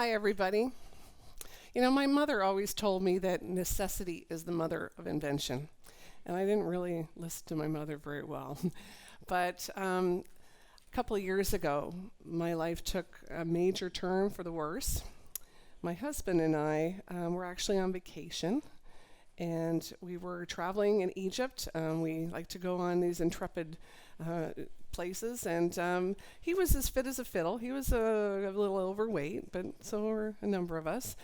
Hi, everybody. My mother always told me that necessity is the mother of invention. And I didn't really listen to my mother very well. But a couple of years ago, my life took a major turn for the worse. My husband and I were actually on vacation, and we were traveling in Egypt. We like to go on these intrepid uh, places, and he was as fit as a fiddle. He was a little overweight, but so were a number of us.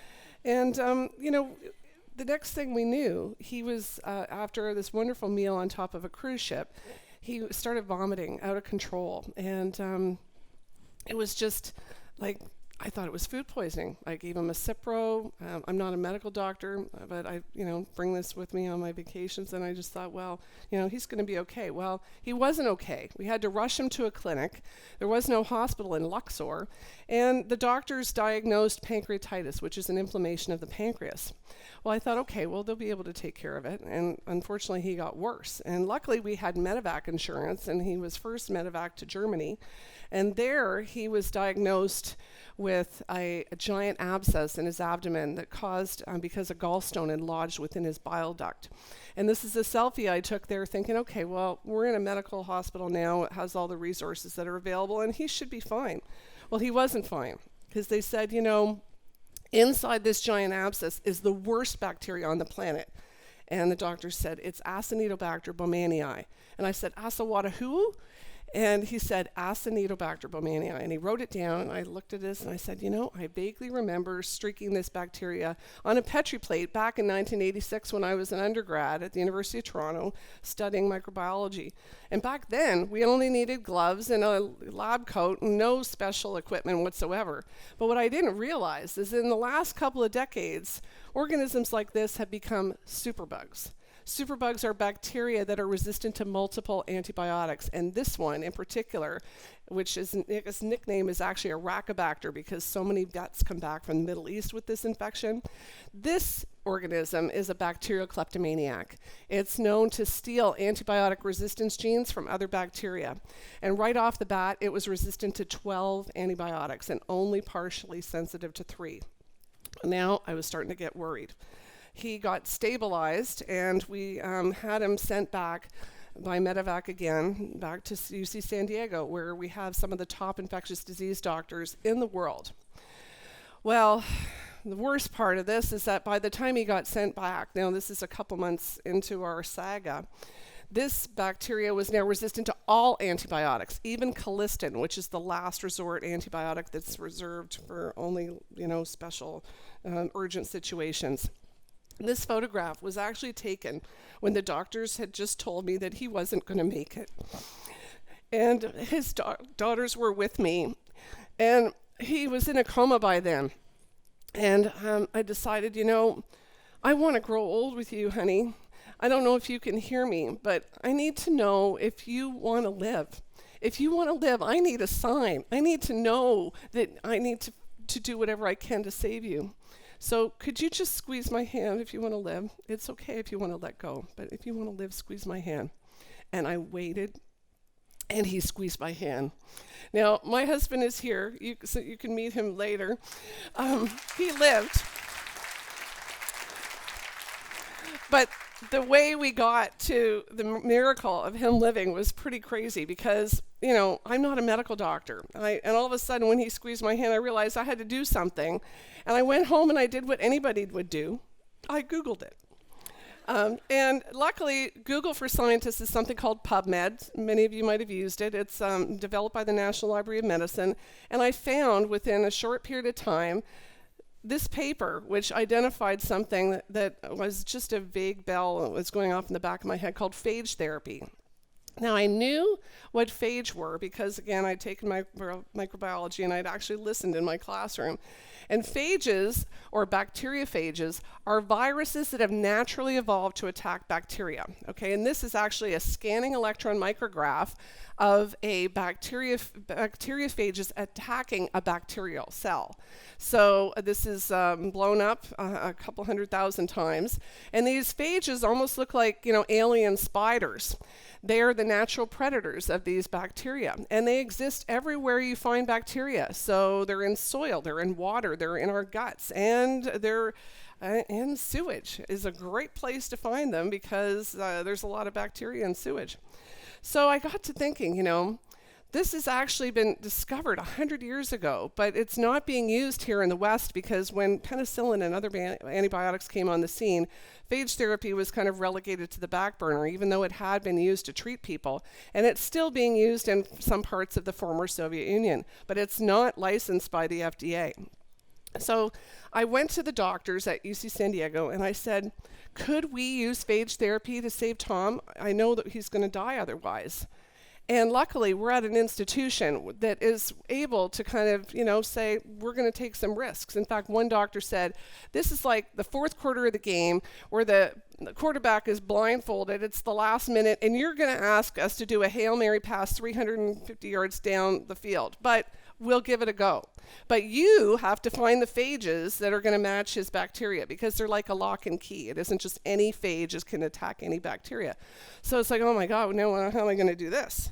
And the next thing we knew, he was after this wonderful meal on top of a cruise ship, he started vomiting out of control, and it was just like I thought it was food poisoning. I gave him a Cipro. I'm not a medical doctor, but I, bring this with me on my vacations, and I just thought, well, he's going to be okay. Well, he wasn't okay. We had to rush him to a clinic. There was no hospital in Luxor, and the doctors diagnosed pancreatitis, which is an inflammation of the pancreas. Well, I thought, okay, well, they'll be able to take care of it, and unfortunately, he got worse. And luckily, we had Medevac insurance, and he was first Medevac to Germany, and there he was diagnosed with a giant abscess in his abdomen that caused because a gallstone had lodged within his bile duct. And this is a selfie I took there thinking, okay, well, we're in a medical hospital now. It has all the resources that are available, and he should be fine. Well, he wasn't fine because they said, inside this giant abscess is the worst bacteria on the planet. And the doctor said, it's Acinetobacter baumannii. And I said, Asawata who? And he said, Acinetobacter baumannii. And he wrote it down, and I looked at this, and I said, I vaguely remember streaking this bacteria on a Petri plate back in 1986 when I was an undergrad at the University of Toronto studying microbiology. And back then, we only needed gloves and a lab coat and no special equipment whatsoever. But what I didn't realize is in the last couple of decades, organisms like this have become superbugs. Superbugs are bacteria that are resistant to multiple antibiotics, and this one in particular, which is its nickname is actually a Racobacter because so many vets come back from the Middle East with this infection. This organism is a bacterial kleptomaniac. It's known to steal antibiotic resistance genes from other bacteria, and right off the bat, it was resistant to 12 antibiotics and only partially sensitive to 3. Now I was starting to get worried. He got stabilized, and we had him sent back by Medevac again, back to UC San Diego, where we have some of the top infectious disease doctors in the world. Well, the worst part of this is that by the time he got sent back, now this is a couple months into our saga, this bacteria was now resistant to all antibiotics, even colistin, which is the last resort antibiotic that's reserved for only, special urgent situations. This photograph was actually taken when the doctors had just told me that he wasn't going to make it. And his daughters were with me, and he was in a coma by then. And I decided, I want to grow old with you, honey. I don't know if you can hear me, but I need to know if you want to live. If you want to live, I need a sign. I need to know that I need to do whatever I can to save you. So could you just squeeze my hand if you want to live? It's okay if you want to let go, but if you want to live, squeeze my hand. And I waited, and he squeezed my hand. Now, my husband is here, so you can meet him later. He lived. But the way we got to the miracle of him living was pretty crazy because, I'm not a medical doctor. And all of a sudden, when he squeezed my hand, I realized I had to do something. And I went home and I did what anybody would do. I Googled it. And luckily, Google for Scientists is something called PubMed. Many of you might have used it. It's developed by the National Library of Medicine. And I found within a short period of time this paper, which identified something that was just a vague bell that was going off in the back of my head called phage therapy. Now, I knew what phage were because, again, I'd taken microbiology and I'd actually listened in my classroom. And phages, or bacteriophages, are viruses that have naturally evolved to attack bacteria. Okay, and this is actually a scanning electron micrograph of a bacteriophages attacking a bacterial cell. So this is blown up a couple 100,000 times. And these phages almost look like, alien spiders. They are the natural predators of these bacteria, and they exist everywhere you find bacteria. So they're in soil, they're in water, they're in our guts, and they're in sewage is a great place to find them because there's a lot of bacteria in sewage. So I got to thinking, this has actually been discovered 100 years ago, but it's not being used here in the West because when penicillin and other antibiotics came on the scene, phage therapy was kind of relegated to the back burner, even though it had been used to treat people. And it's still being used in some parts of the former Soviet Union, but it's not licensed by the FDA. So I went to the doctors at UC San Diego and I said, could we use phage therapy to save Tom? I know that he's going to die otherwise. And luckily, we're at an institution that is able to kind of, say, we're going to take some risks. In fact, one doctor said, this is like the fourth quarter of the game where the quarterback is blindfolded. It's the last minute, and you're going to ask us to do a Hail Mary pass 350 yards down the field. But we'll give it a go. But you have to find the phages that are going to match his bacteria because they're like a lock and key. It isn't just any phage can attack any bacteria. So it's like, oh my God, no, how am I going to do this?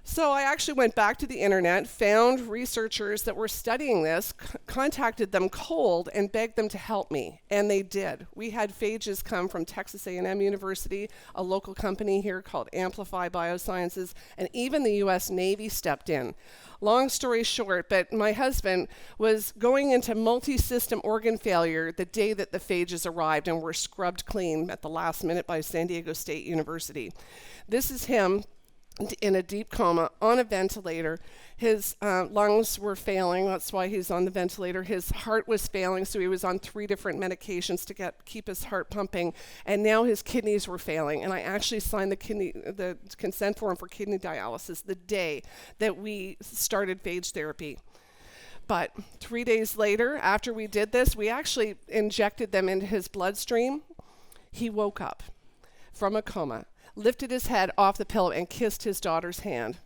So I actually went back to the internet, found researchers that were studying this, contacted them cold, and begged them to help me. And they did. We had phages come from Texas A&M University, a local company here called Amplify Biosciences, and even the U.S. Navy stepped in. Long story short, but my husband was going into multi-system organ failure the day that the phages arrived and were scrubbed clean at the last minute by San Diego State University. This is him in a deep coma on a ventilator. His lungs were failing. That's why he's on the ventilator. His heart was failing, so he was on 3 different medications to keep his heart pumping. And now his kidneys were failing. And I actually signed the consent form for kidney dialysis the day that we started phage therapy. But 3 days later, after we did this, we actually injected them into his bloodstream. He woke up from a coma, lifted his head off the pillow, and kissed his daughter's hand.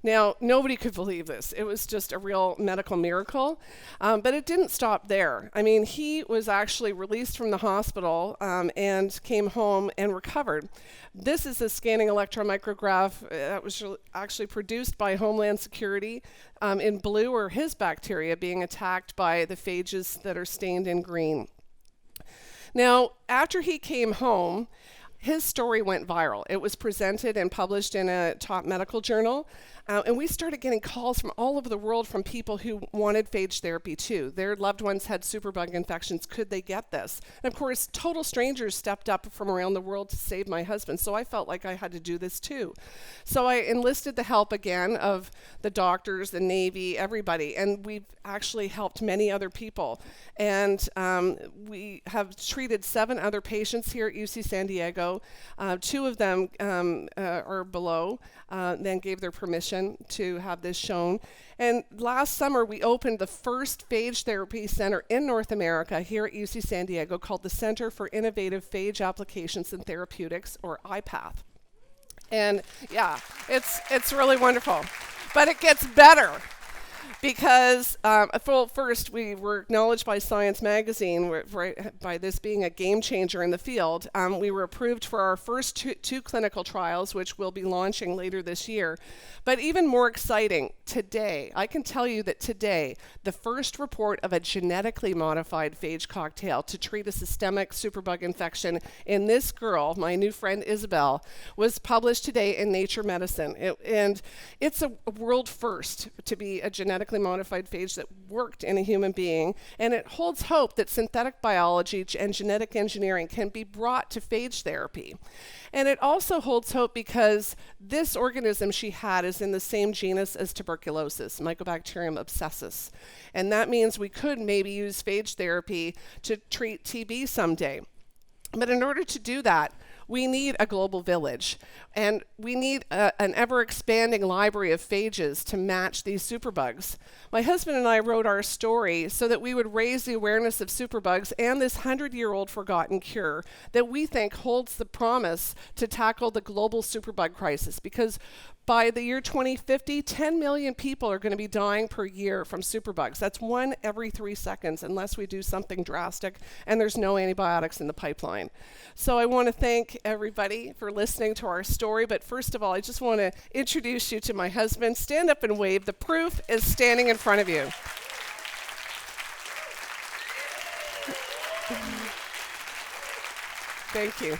Now, nobody could believe this. It was just a real medical miracle, but it didn't stop there. I mean, he was actually released from the hospital and came home and recovered. This is a scanning electron micrograph that was actually produced by Homeland Security. In blue are his bacteria being attacked by the phages that are stained in green. Now, after he came home, his story went viral. It was presented and published in a top medical journal. And we started getting calls from all over the world from people who wanted phage therapy too. Their loved ones had superbug infections. Could they get this? And of course, total strangers stepped up from around the world to save my husband. So I felt like I had to do this too. So I enlisted the help again of the doctors, the Navy, everybody. And we've actually helped many other people. And we have treated 7 other patients here at UC San Diego. 2 of them are below, then gave their permission to have this shown. And last summer, we opened the first phage therapy center in North America here at UC San Diego called the Center for Innovative Phage Applications and Therapeutics, or IPATH. And yeah, it's really wonderful. But it gets better. Because, first, we were acknowledged by Science Magazine by this being a game changer in the field. We were approved for our first two clinical trials, which we'll be launching later this year. But even more exciting, today, I can tell you that today, the first report of a genetically modified phage cocktail to treat a systemic superbug infection in this girl, my new friend Isabel, was published today in Nature Medicine. And it's a world first to be a genetically modified phage that worked in a human being, and it holds hope that synthetic biology and genetic engineering can be brought to phage therapy. And it also holds hope because this organism she had is in the same genus as tuberculosis, Mycobacterium abscessus. And that means we could maybe use phage therapy to treat TB someday. But in order to do that, we need a global village, and we need an ever-expanding library of phages to match these superbugs. My husband and I wrote our story so that we would raise the awareness of superbugs and this 100-year-old forgotten cure that we think holds the promise to tackle the global superbug crisis, because By the year 2050, 10 million people are going to be dying per year from superbugs. That's 1 every 3 seconds unless we do something drastic and there's no antibiotics in the pipeline. So I want to thank everybody for listening to our story. But first of all, I just want to introduce you to my husband. Stand up and wave. The proof is standing in front of you. Thank you.